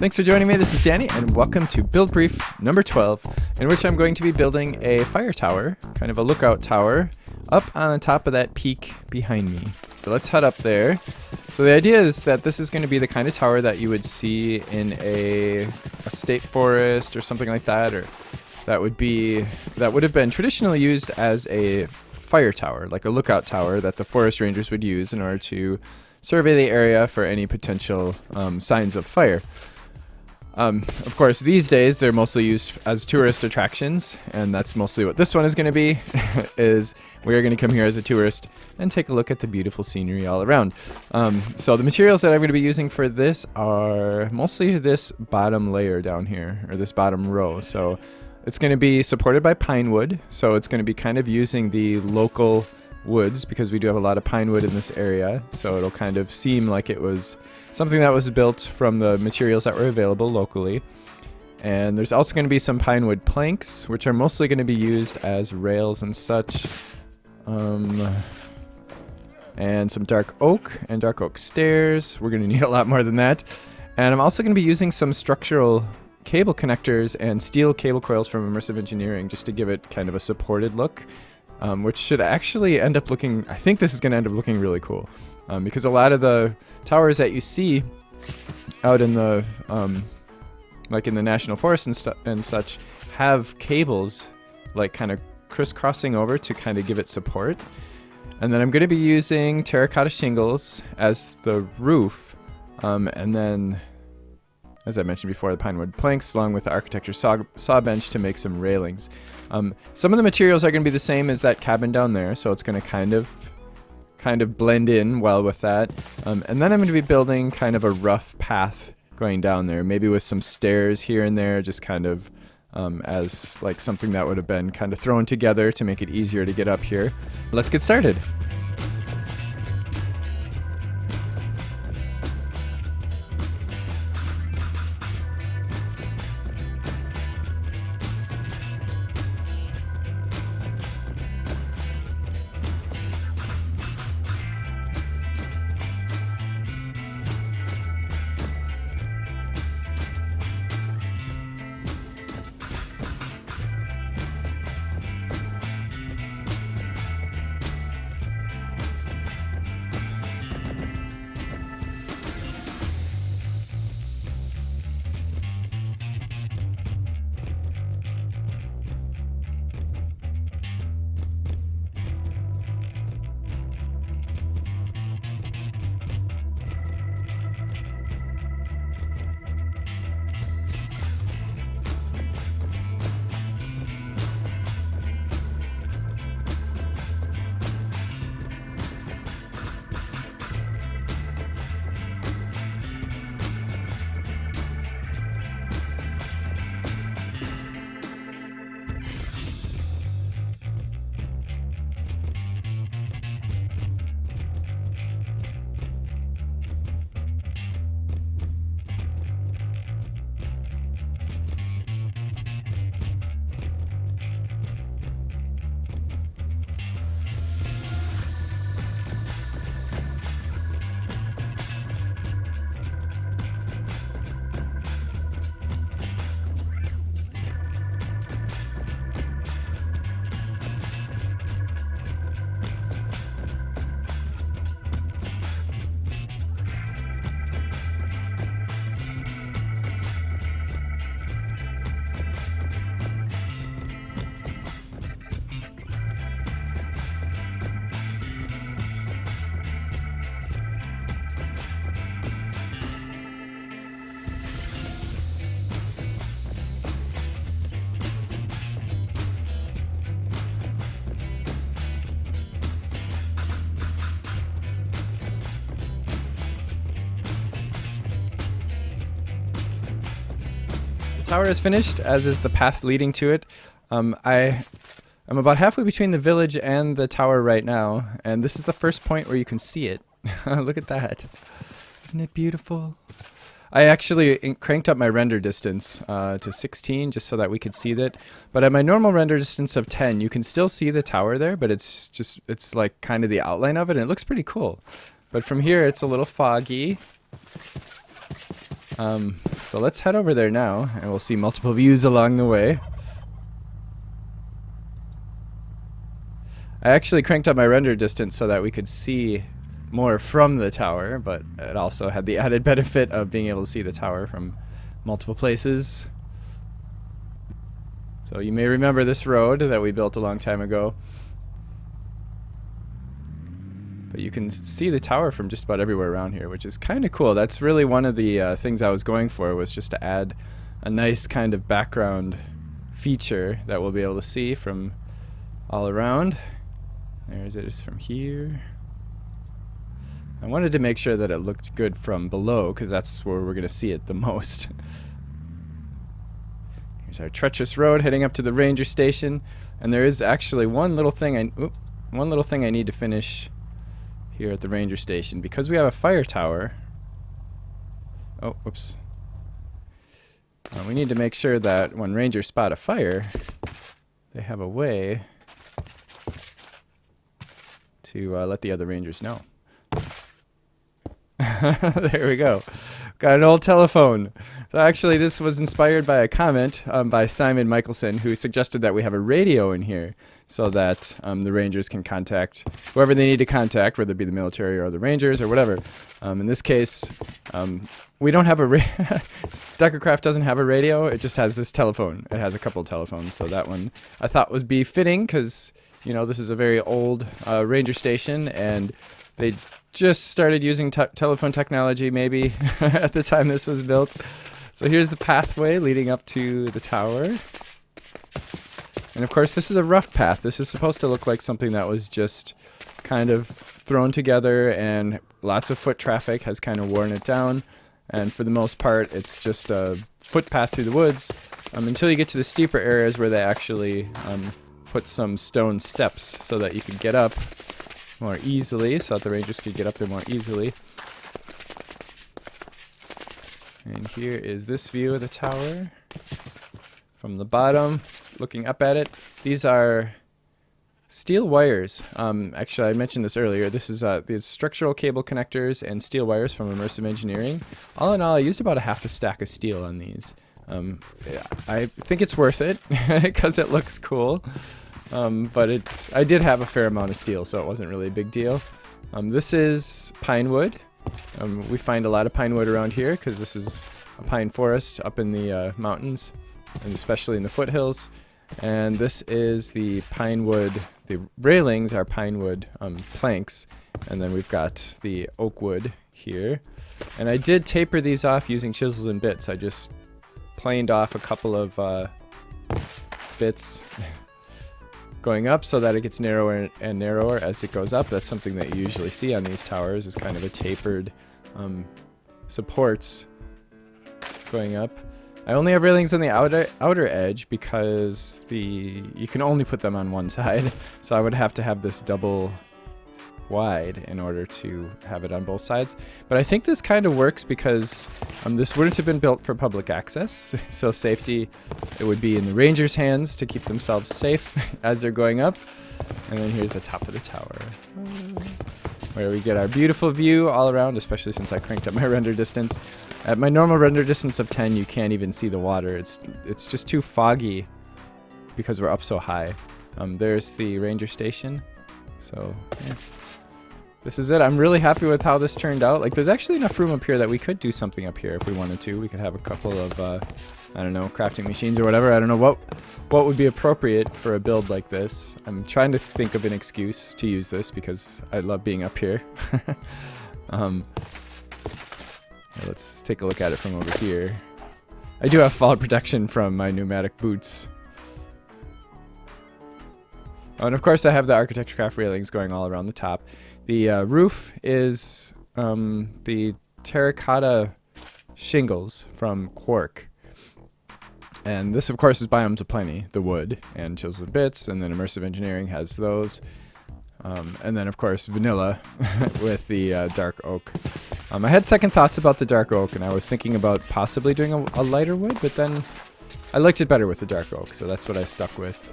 Thanks for joining me. This is Danny, and welcome to Build Brief number 12, in which I'm going to be building a fire tower, kind of a lookout tower, up on top of that peak behind me. So let's head up there. So the idea is that this is going to be the kind of tower that you would see in a state forest or something like that, or that would have been traditionally used as a fire tower, like a lookout tower that the forest rangers would use in order to survey the area for any potential signs of fire. Of course, these days they're mostly used as tourist attractions, and that's mostly what this one is going to be. Is we are going to come here as a tourist and take a look at the beautiful scenery all around. So the materials that I'm going to be using for this are mostly this bottom layer down here, or this bottom row. So it's going to be supported by pine wood, so it's going to be kind of using the local woods because we do have a lot of pine wood in this area, so it'll kind of seem like it was something that was built from the materials that were available locally. And there's also going to be some pine wood planks, which are mostly going to be used as rails and such, and some dark oak and dark oak stairs. We're going to need a lot more than that. And I'm also going to be using some structural cable connectors and steel cable coils from Immersive Engineering just to give it kind of a supported look, which should actually end up looking, I think this is going to end up looking really cool. Because a lot of the towers that you see out in the, like in the national forest and such, have cables like kind of crisscrossing over to kind of give it support. And then I'm going to be using terracotta shingles as the roof, and then, as I mentioned before, the pine wood planks along with the architecture saw bench to make some railings. Some of the materials are going to be the same as that cabin down there, so it's going to kind of blend in well with that. And then I'm going to be building kind of a rough path going down there, maybe with some stairs here and there, just kind of as like something that would have been kind of thrown together to make it easier to get up here. Let's get started. Tower is finished, as is the path leading to it. I'm about halfway between the village and the tower right now, and this is the first point where you can see it. Look at that. Isn't it beautiful? I actually cranked up my render distance to 16 just so that we could see that. But at my normal render distance of 10, you can still see the tower there, but it's like kind of the outline of it, and it looks pretty cool. But from here, it's a little foggy. So let's head over there now, and we'll see multiple views along the way. I actually cranked up my render distance so that we could see more from the tower, but it also had the added benefit of being able to see the tower from multiple places. So you may remember this road that we built a long time ago. But you can see the tower from just about everywhere around here, which is kind of cool. That's really one of the things I was going for, was just to add a nice kind of background feature that we'll be able to see from all around. There's it is from here. I wanted to make sure that it looked good from below, because that's where we're going to see it the most. Here's our treacherous road heading up to the ranger station, and there is actually one little thing I need to finish here at the ranger station, because we have a fire tower. Oh, whoops. We need to make sure that when rangers spot a fire, they have a way to let the other rangers know. There we go. Got an old telephone. So actually this was inspired by a comment by Simon Michelson, who suggested that we have a radio in here so that the rangers can contact whoever they need to contact, whether it be the military or the rangers or whatever. In this case, we don't have a Deckercraft doesn't have a radio. It just has this telephone. It has a couple telephones, so that one I thought would be fitting, because you know, this is a very old ranger station, and they just started using telephone technology maybe at the time this was built. So here's the pathway leading up to the tower. And of course this is a rough path. This is supposed to look like something that was just kind of thrown together, and lots of foot traffic has kind of worn it down. And for the most part it's just a footpath through the woods until you get to the steeper areas where they actually put some stone steps so that you could get up more easily, so that the rangers could get up there more easily. And here is this view of the tower from the bottom, looking up at it. These are steel wires. Actually, I mentioned this earlier. This is these structural cable connectors and steel wires from Immersive Engineering. All in all, I used about a half a stack of steel on these. Yeah, I think it's worth it because it looks cool. But I did have a fair amount of steel, so it wasn't really a big deal. This is pine wood. We find a lot of pine wood around here because this is a pine forest up in the mountains, and especially in the foothills. And this is the pine wood. The railings are pine wood planks, and then we've got the oak wood here. And I did taper these off using chisels and bits. I just planed off a couple of bits going up so that it gets narrower and narrower as it goes up. That's something that you usually see on these towers, is kind of a tapered supports going up. I only have railings on the outer edge because you can only put them on one side, so I would have to have this double wide in order to have it on both sides. But I think this kind of works because this wouldn't have been built for public access, so safety, it would be in the rangers' hands to keep themselves safe as they're going up. And then here's the top of the tower, where we get our beautiful view all around, especially since I cranked up my render distance. At my normal render distance of 10, you can't even see the water. It's just too foggy because we're up so high. There's the ranger station. So yeah. This is it. I'm really happy with how this turned out. Like, there's actually enough room up here that we could do something up here if we wanted to. We could have a couple of, I don't know, crafting machines or whatever. I don't know what would be appropriate for a build like this. I'm trying to think of an excuse to use this because I love being up here. Let's take a look at it from over here. I do have fall protection from my pneumatic boots. Oh, and of course I have the Architecture Craft railings going all around the top. The roof is the terracotta shingles from Quark. And this, of course, is Biomes Aplenty, the wood, and Chisels and Bits, and then Immersive Engineering has those. And then, of course, Vanilla with the dark oak. I had second thoughts about the dark oak, and I was thinking about possibly doing a lighter wood, but then I liked it better with the dark oak, so that's what I stuck with.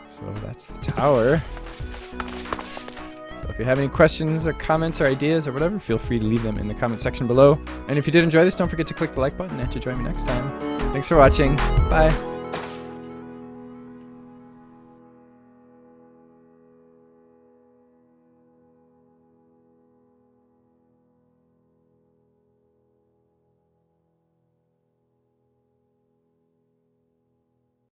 So that's the tower. So if you have any questions or comments or ideas or whatever, feel free to leave them in the comment section below. And if you did enjoy this, don't forget to click the like button and to join me next time. Thanks for watching. Bye.